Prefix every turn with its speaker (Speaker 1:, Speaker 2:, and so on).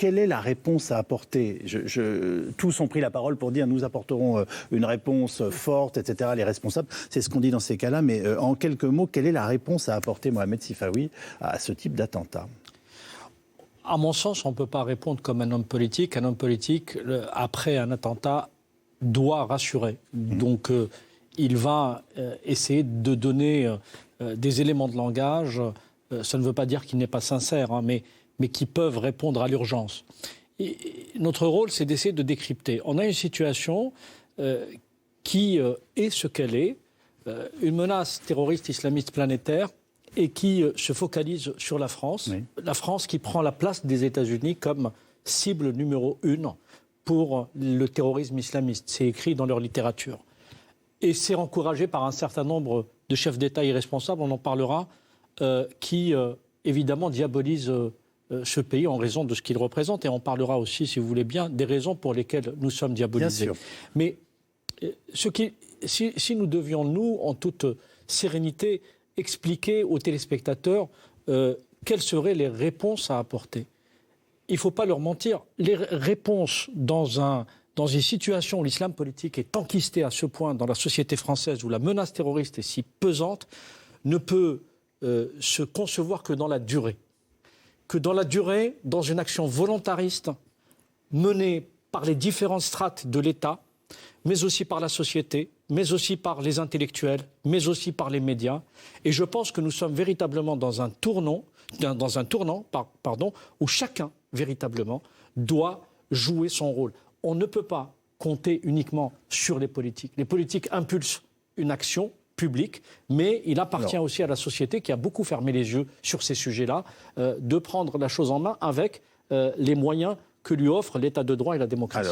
Speaker 1: quelle est la réponse à apporter? Tous ont pris la parole pour dire nous apporterons une réponse forte, etc. Les responsables, c'est ce qu'on dit dans ces cas-là. Mais en quelques mots, quelle est la réponse à apporter, Mohamed Sifawi, à ce type d'attentat?
Speaker 2: À mon sens, on ne peut pas répondre comme un homme politique. Un homme politique, après un attentat, doit rassurer. Donc, il va essayer de donner des éléments de langage. Ça ne veut pas dire qu'il n'est pas sincère, hein, mais qui peuvent répondre à l'urgence. Notre rôle, c'est d'essayer de décrypter. On a une situation qui est ce qu'elle est, une menace terroriste islamiste planétaire, et qui se focalise sur la France. Oui. La France qui prend la place des États-Unis comme cible numéro 1 pour le terrorisme islamiste. C'est écrit dans leur littérature. Et c'est encouragé par un certain nombre de chefs d'État irresponsables, on en parlera, qui évidemment diabolisent ce pays en raison de ce qu'il représente. Et on parlera aussi, si vous voulez bien, des raisons pour lesquelles nous sommes diabolisés.
Speaker 1: Bien sûr.
Speaker 2: Mais si nous devions, nous, en toute sérénité, expliquer aux téléspectateurs quelles seraient les réponses à apporter. Il ne faut pas leur mentir. Les réponses dans une situation où l'islam politique est enquisté à ce point dans la société française, où la menace terroriste est si pesante, ne peut se concevoir que dans la durée. Que dans la durée, dans une action volontariste menée par les différentes strates de l'État, mais aussi par la société, mais aussi par les intellectuels, mais aussi par les médias. Et je pense que nous sommes véritablement dans un tournant, où chacun, véritablement, doit jouer son rôle. On ne peut pas compter uniquement sur les politiques. Les politiques impulsent une action publique, mais il appartient aussi à la société, qui a beaucoup fermé les yeux sur ces sujets-là, de prendre la chose en main avec les moyens que lui offrent l'État de droit et la démocratie.